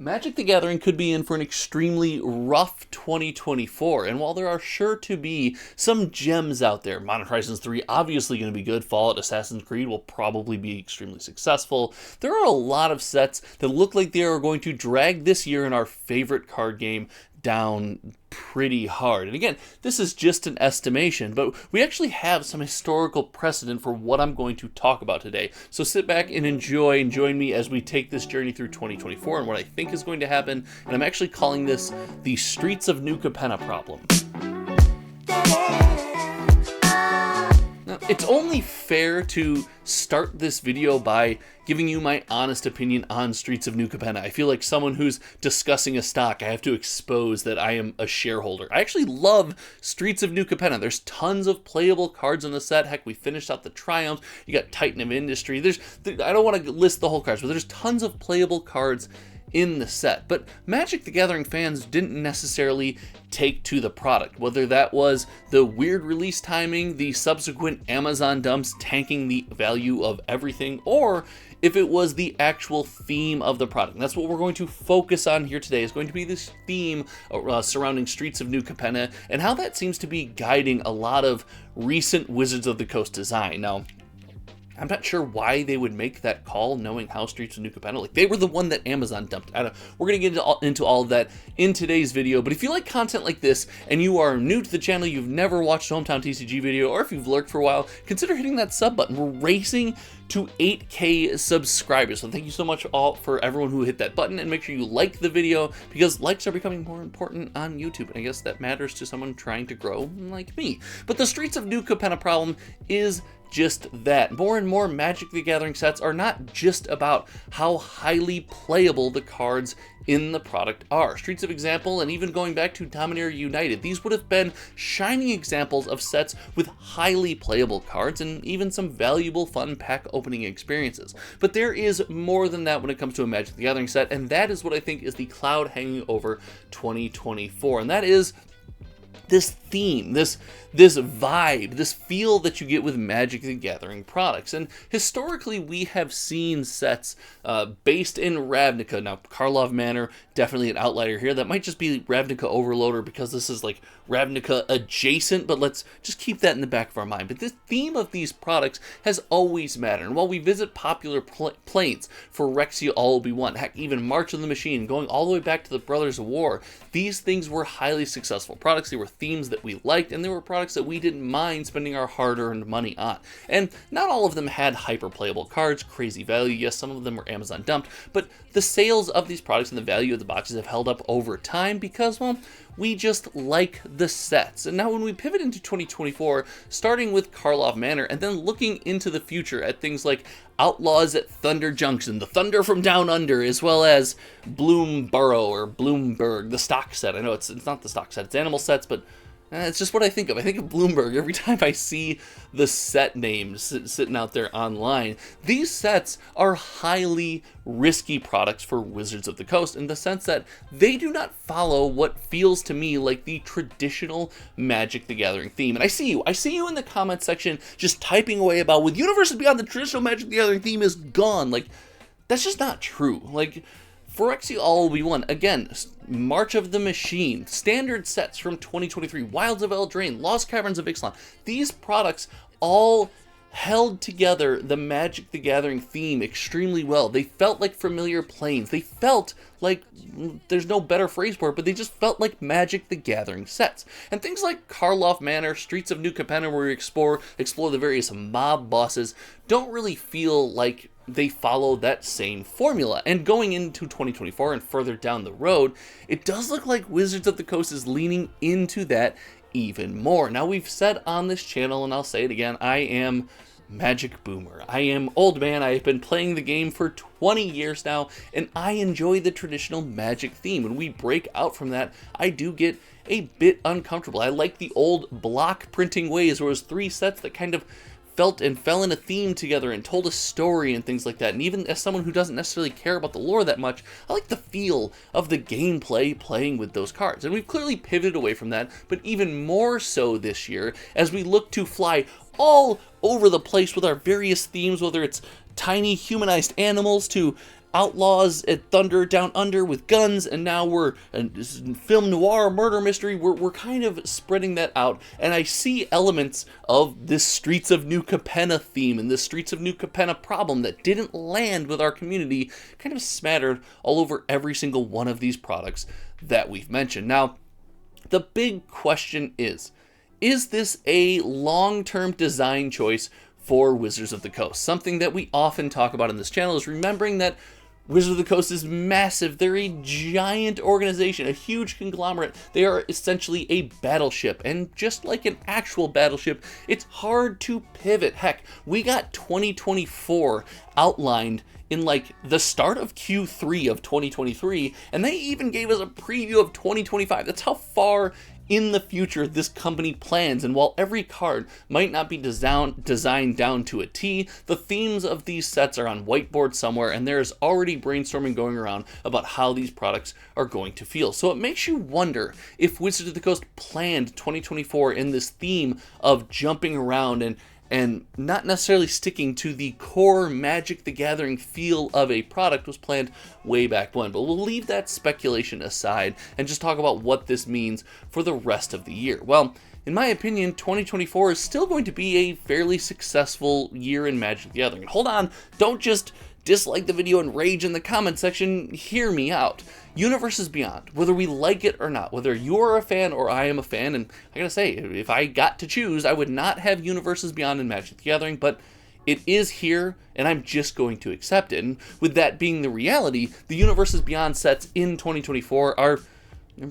Magic the Gathering could be in for an extremely rough 2024, and while there are sure to be some gems out there, Modern Horizons 3 obviously going to be good, Fallout, Assassin's Creed will probably be extremely successful, there are a lot of sets that look like they are going to drag this year in our favorite card game down pretty hard. And again, this is just an estimation, but we actually have some historical precedent for what I'm going to talk about today. So sit back and enjoy and join me as we take this journey through 2024 and what I think is going to happen. And I'm actually calling this the Streets of New Capenna problem. Now, it's only fair to start this video by giving you my honest opinion on Streets of New Capenna. I feel like someone who's discussing a stock, I have to expose that I am a shareholder. I actually love Streets of New Capenna. There's tons of playable cards in the set. Heck, we finished out the Triumphs. You got Titan of Industry. I don't want to list the whole cards, but there's tons of playable cards in the set. But Magic the Gathering fans didn't necessarily take to the product, whether that was the weird release timing, the subsequent Amazon dumps tanking the value of everything, or if it was the actual theme of the product. And that's what we're going to focus on here today, is going to be this theme surrounding Streets of New Capenna and how that seems to be guiding a lot of recent Wizards of the Coast design. Now, I'm not sure why they would make that call, knowing how Streets of New Capenna, like they were the one that Amazon dumped. We're going to get into all of that in today's video, but if you like content like this and you are new to the channel, you've never watched a Hometown TCG video, or if you've lurked for a while, consider hitting that sub button. We're racing to 8K subscribers, so thank you so much all for everyone who hit that button, and make sure you like the video, because likes are becoming more important on YouTube, and I guess that matters to someone trying to grow like me. But the Streets of New Capenna problem is just that. More and more Magic the Gathering sets are not just about how highly playable the cards in the product are. Streets of Example, and even going back to Dominaria United, these would have been shining examples of sets with highly playable cards and even some valuable fun pack opening experiences. But there is more than that when it comes to a Magic the Gathering set, and that is what I think is the cloud hanging over 2024, and that is this theme, this vibe, this feel that you get with Magic the Gathering products. And historically, we have seen sets based in Ravnica. Now, Karlov Manor, definitely an outlier here. That might just be Ravnica Overloader, because this is like Ravnica adjacent, but let's just keep that in the back of our mind. But this theme of these products has always mattered. And while we visit popular planes for Rexia All Will Be One, heck, even March of the Machine, going all the way back to the Brothers of War, these things were highly successful products. They were themes that we liked, and they were products that we didn't mind spending our hard-earned money on. And not all of them had hyper-playable cards, crazy value. Yes, some of them were Amazon dumped, but the sales of these products and the value of the boxes have held up over time because, well, we just like the sets. And now when we pivot into 2024, starting with Karlov Manor and then looking into the future at things like Outlaws at Thunder Junction, the Thunder from Down Under, as well as Bloomborough or Bloomberg, the stock set. I know it's not the stock set, it's animal sets, but it's just what I think of. I think of Bloomberg every time I see the set names sitting out there online. These sets are highly risky products for Wizards of the Coast in the sense that they do not follow what feels to me like the traditional Magic the Gathering theme. And I see you in the comment section just typing away about, with Universes Beyond, the traditional Magic the Gathering theme is gone. Like, that's just not true. Like, Phyrexia All Will Be One, again, March of the Machine, standard sets from 2023, Wilds of Eldraine, Lost Caverns of Ixalan, these products all held together the Magic the Gathering theme extremely well. They felt like familiar planes. They felt like, there's no better phrase for it, but they just felt like Magic the Gathering sets. And things like Karlov Manor, Streets of New Capenna, where we explore the various mob bosses, don't really feel like they follow that same formula. And going into 2024 and further down the road, it does look like Wizards of the Coast is leaning into that even more. Now, we've said on this channel, and I'll say it again, I am Magic Boomer. I am old man. I've been playing the game for 20 years now, and I enjoy the traditional Magic theme. When we break out from that, I do get a bit uncomfortable. I like the old block printing ways, where it was 3 sets that kind of felt and fell in a theme together and told a story and things like that. And even as someone who doesn't necessarily care about the lore that much, I like the feel of the gameplay playing with those cards. And we've clearly pivoted away from that, but even more so this year as we look to fly all over the place with our various themes, whether it's tiny humanized animals to outlaws at Thunder Down Under with guns, and now we're film noir murder mystery. We're kind of spreading that out, and I see elements of this Streets of New Capenna theme and this Streets of New Capenna problem that didn't land with our community kind of smattered all over every single one of these products that we've mentioned. Now, the big question is this a long-term design choice for Wizards of the Coast? Something that we often talk about in this channel is remembering that Wizards of the Coast is massive. They're a giant organization, a huge conglomerate. They are essentially a battleship, and just like an actual battleship, it's hard to pivot. Heck, we got 2024 outlined in like the start of Q3 of 2023, and they even gave us a preview of 2025. That's how far in the future this company plans, and while every card might not be designed down to a T, the themes of these sets are on whiteboard somewhere, and there's already brainstorming going around about how these products are going to feel. So it makes you wonder if Wizards of the Coast planned 2024 in this theme of jumping around and not necessarily sticking to the core Magic the Gathering feel of a product was planned way back when. But we'll leave that speculation aside and just talk about what this means for the rest of the year. Well, in my opinion, 2024 is still going to be a fairly successful year in Magic the Gathering. Hold on, don't just dislike the video and rage in the comment section. Hear me out. Universes Beyond, whether we like it or not, whether you're a fan or I am a fan, and I gotta say, if I got to choose, I would not have Universes Beyond in Magic the Gathering, but it is here, and I'm just going to accept it. And with that being the reality, the Universes Beyond sets in 2024 are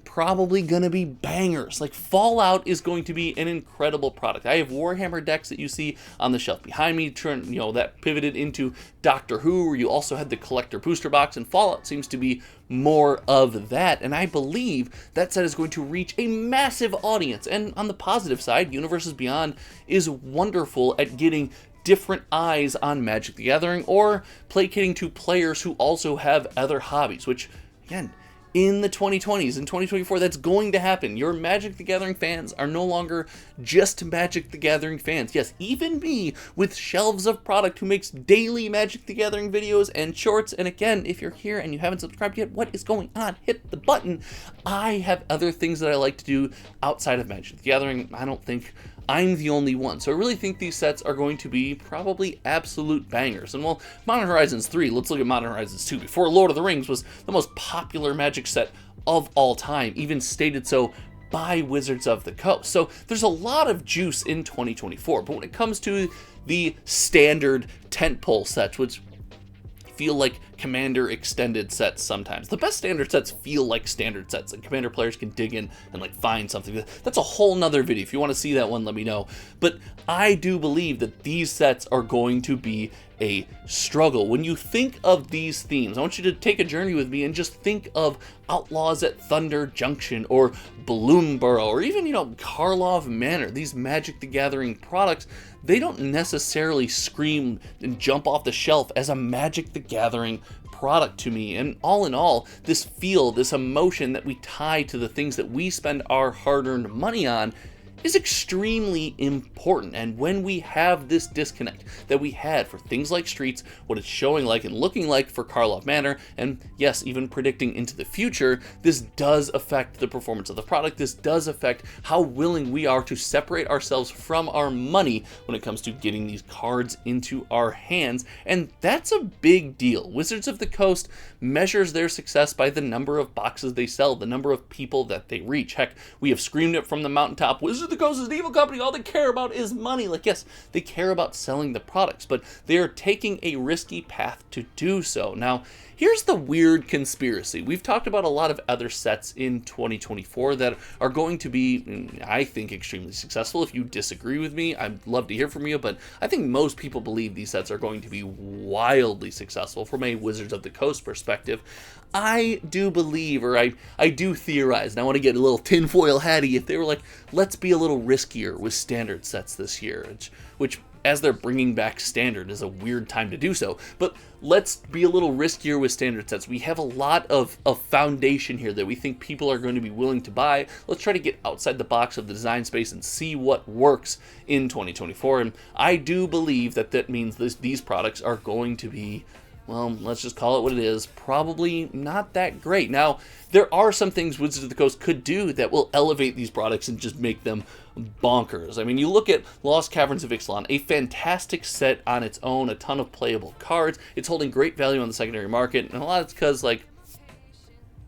probably gonna be bangers. Like, Fallout is going to be an incredible product. I have Warhammer decks that you see on the shelf behind me, that pivoted into Doctor Who, where you also had the collector booster box, and Fallout seems to be more of that, and I believe that set is going to reach a massive audience. And on the positive side, Universes Beyond is wonderful at getting different eyes on Magic the Gathering, or placating to players who also have other hobbies, which, again, in the 2020s, in 2024, that's going to happen. Your Magic the Gathering fans are no longer just Magic the Gathering fans. Yes, even me, with shelves of product, who makes daily Magic the Gathering videos and shorts. And again, if you're here and you haven't subscribed yet, what is going on? Hit the button. I have other things that I like to do outside of Magic the Gathering. I don't think I'm the only one. So I really think these sets are going to be probably absolute bangers. And well, Modern Horizons 3, let's look at Modern Horizons 2. Before Lord of the Rings was the most popular Magic set of all time, even stated so by Wizards of the Coast. So there's a lot of juice in 2024. But when it comes to the standard tentpole sets, which feel like Commander extended sets sometimes. The best standard sets feel like standard sets, and Commander players can dig in and like find something. That's a whole nother video. If you want to see that one, let me know. But I do believe that these sets are going to be a struggle. When you think of these themes, I want you to take a journey with me and just think of Outlaws at Thunder Junction, or Bloomborough, or even, Karlov Manor. These Magic the Gathering products, they don't necessarily scream and jump off the shelf as a Magic the Gathering product to me. And all in all, this feel, this emotion that we tie to the things that we spend our hard-earned money on is extremely important. And when we have this disconnect that we had for things like Streets, what it's showing like and looking like for Karlov Manor, and yes, even predicting into the future, this does affect the performance of the product. This does affect how willing we are to separate ourselves from our money when it comes to getting these cards into our hands. And that's a big deal. Wizards of the Coast measures their success by the number of boxes they sell, the number of people that they reach. Heck, we have screamed it from the mountaintop, Wizards of the Coast is an evil company, all they care about is money. Like, yes, they care about selling the products, but they are taking a risky path to do so. Now, here's the weird conspiracy. We've talked about a lot of other sets in 2024 that are going to be, I think, extremely successful. If you disagree with me, I'd love to hear from you, but I think most people believe these sets are going to be wildly successful from a Wizards of the Coast perspective. I do believe, or I do theorize, and I want to get a little tinfoil hatty, if they were like, let's be a little riskier with standard sets this year, which as they're bringing back standard is a weird time to do so, but let's be a little riskier with standard sets. We have a lot of foundation here that we think people are going to be willing to buy. Let's try to get outside the box of the design space and see what works in 2024, and I do believe that means these products are going to be well, let's just call it what it is, probably not that great. Now, there are some things Wizards of the Coast could do that will elevate these products and just make them bonkers. I mean, you look at Lost Caverns of Ixalan, a fantastic set on its own, a ton of playable cards. It's holding great value on the secondary market, and a lot of it's because, like,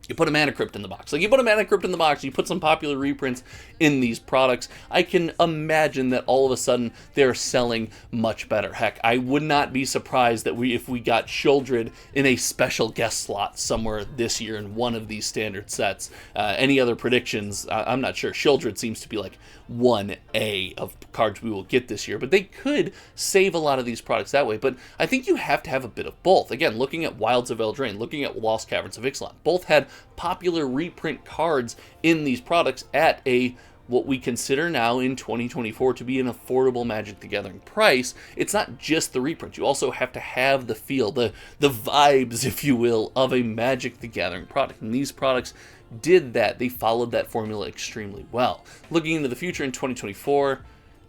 you put a Mana Crypt in the box. Like, you put a Mana Crypt in the box, you put some popular reprints in these products, I can imagine that all of a sudden they're selling much better. Heck, I would not be surprised that if we got Sheoldred in a special guest slot somewhere this year in one of these standard sets. Any other predictions? I'm not sure. Sheoldred seems to be like 1A of cards we will get this year, but they could save a lot of these products that way. But I think you have to have a bit of both. Again, looking at Wilds of Eldraine, looking at Lost Caverns of Ixalan, both had popular reprint cards in these products at a what we consider now in 2024 to be an affordable Magic the Gathering price. It's not just the reprint. You also have to have the feel, the vibes, if you will, of a Magic the Gathering product. And these products did that. They followed that formula extremely well. Looking into the future in 2024,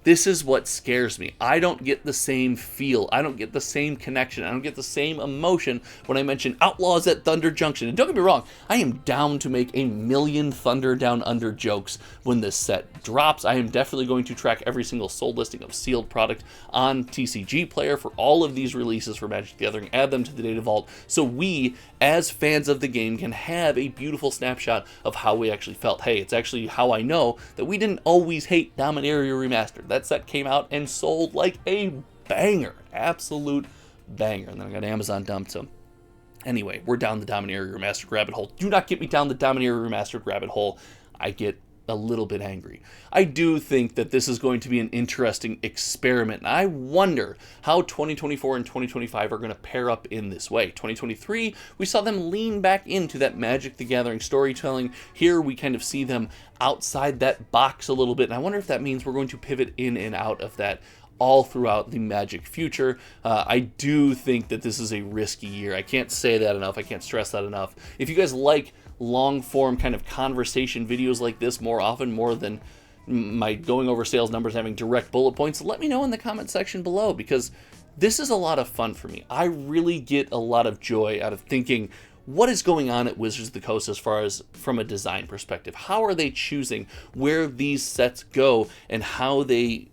this is what scares me. I don't get the same feel. I don't get the same connection. I don't get the same emotion when I mention Outlaws at Thunder Junction. And don't get me wrong, I am down to make a million Thunder Down Under jokes when this set drops. I am definitely going to track every single sold listing of sealed product on TCG Player for all of these releases for Magic the Gathering, add them to the data vault, so we, as fans of the game, can have a beautiful snapshot of how we actually felt. Hey, it's actually how I know that we didn't always hate Dominaria Remastered. That set came out and sold like a banger, absolute banger, and then I got Amazon dumped. So anyway, we're down the Dominaria Remastered rabbit hole. Do not get me down the Dominaria Remastered rabbit hole. I get a little bit angry. I do think that this is going to be an interesting experiment. I wonder how 2024 and 2025 are going to pair up in this way. 2023, we saw them lean back into that Magic the Gathering storytelling. Here we kind of see them outside that box a little bit, and I wonder if that means we're going to pivot in and out of that all throughout the Magic future. I do think that this is a risky year. I can't say that enough. I can't stress that enough. If you guys like long form kind of conversation videos like this more often, more than my going over sales numbers, having direct bullet points, let me know in the comment section below, because this is a lot of fun for me. I really get a lot of joy out of thinking, what is going on at Wizards of the Coast as far as from a design perspective? How are they choosing where these sets go and how they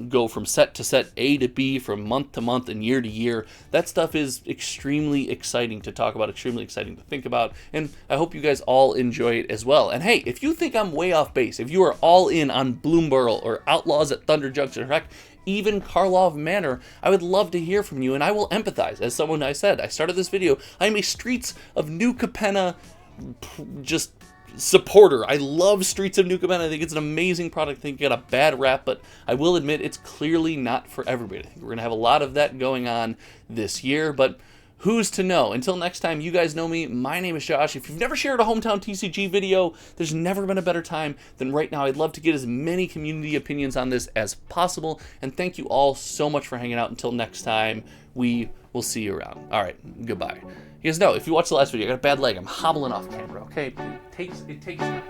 go from set to set, A to B, from month to month and year to year? That stuff is extremely exciting to talk about, extremely exciting to think about, and I hope you guys all enjoy it as well. And hey, if you think I'm way off base, if you are all in on Bloomburrow or Outlaws at Thunder Junction, or heck, even Karlov Manor, I would love to hear from you, and I will empathize. As someone I said, I started this video, I'm a Streets of New Capenna just supporter. I love Streets of New Capenna. I think it's an amazing product. I think it got a bad rap, but I will admit it's clearly not for everybody. I think we're going to have a lot of that going on this year, but who's to know? Until next time, you guys know me. My name is Josh. If you've never shared a Hometown TCG video, there's never been a better time than right now. I'd love to get as many community opinions on this as possible. And thank you all so much for hanging out. Until next time, we will see you around. All right, goodbye. You guys know, if you watched the last video, I got a bad leg. I'm hobbling off camera, okay? It takes time.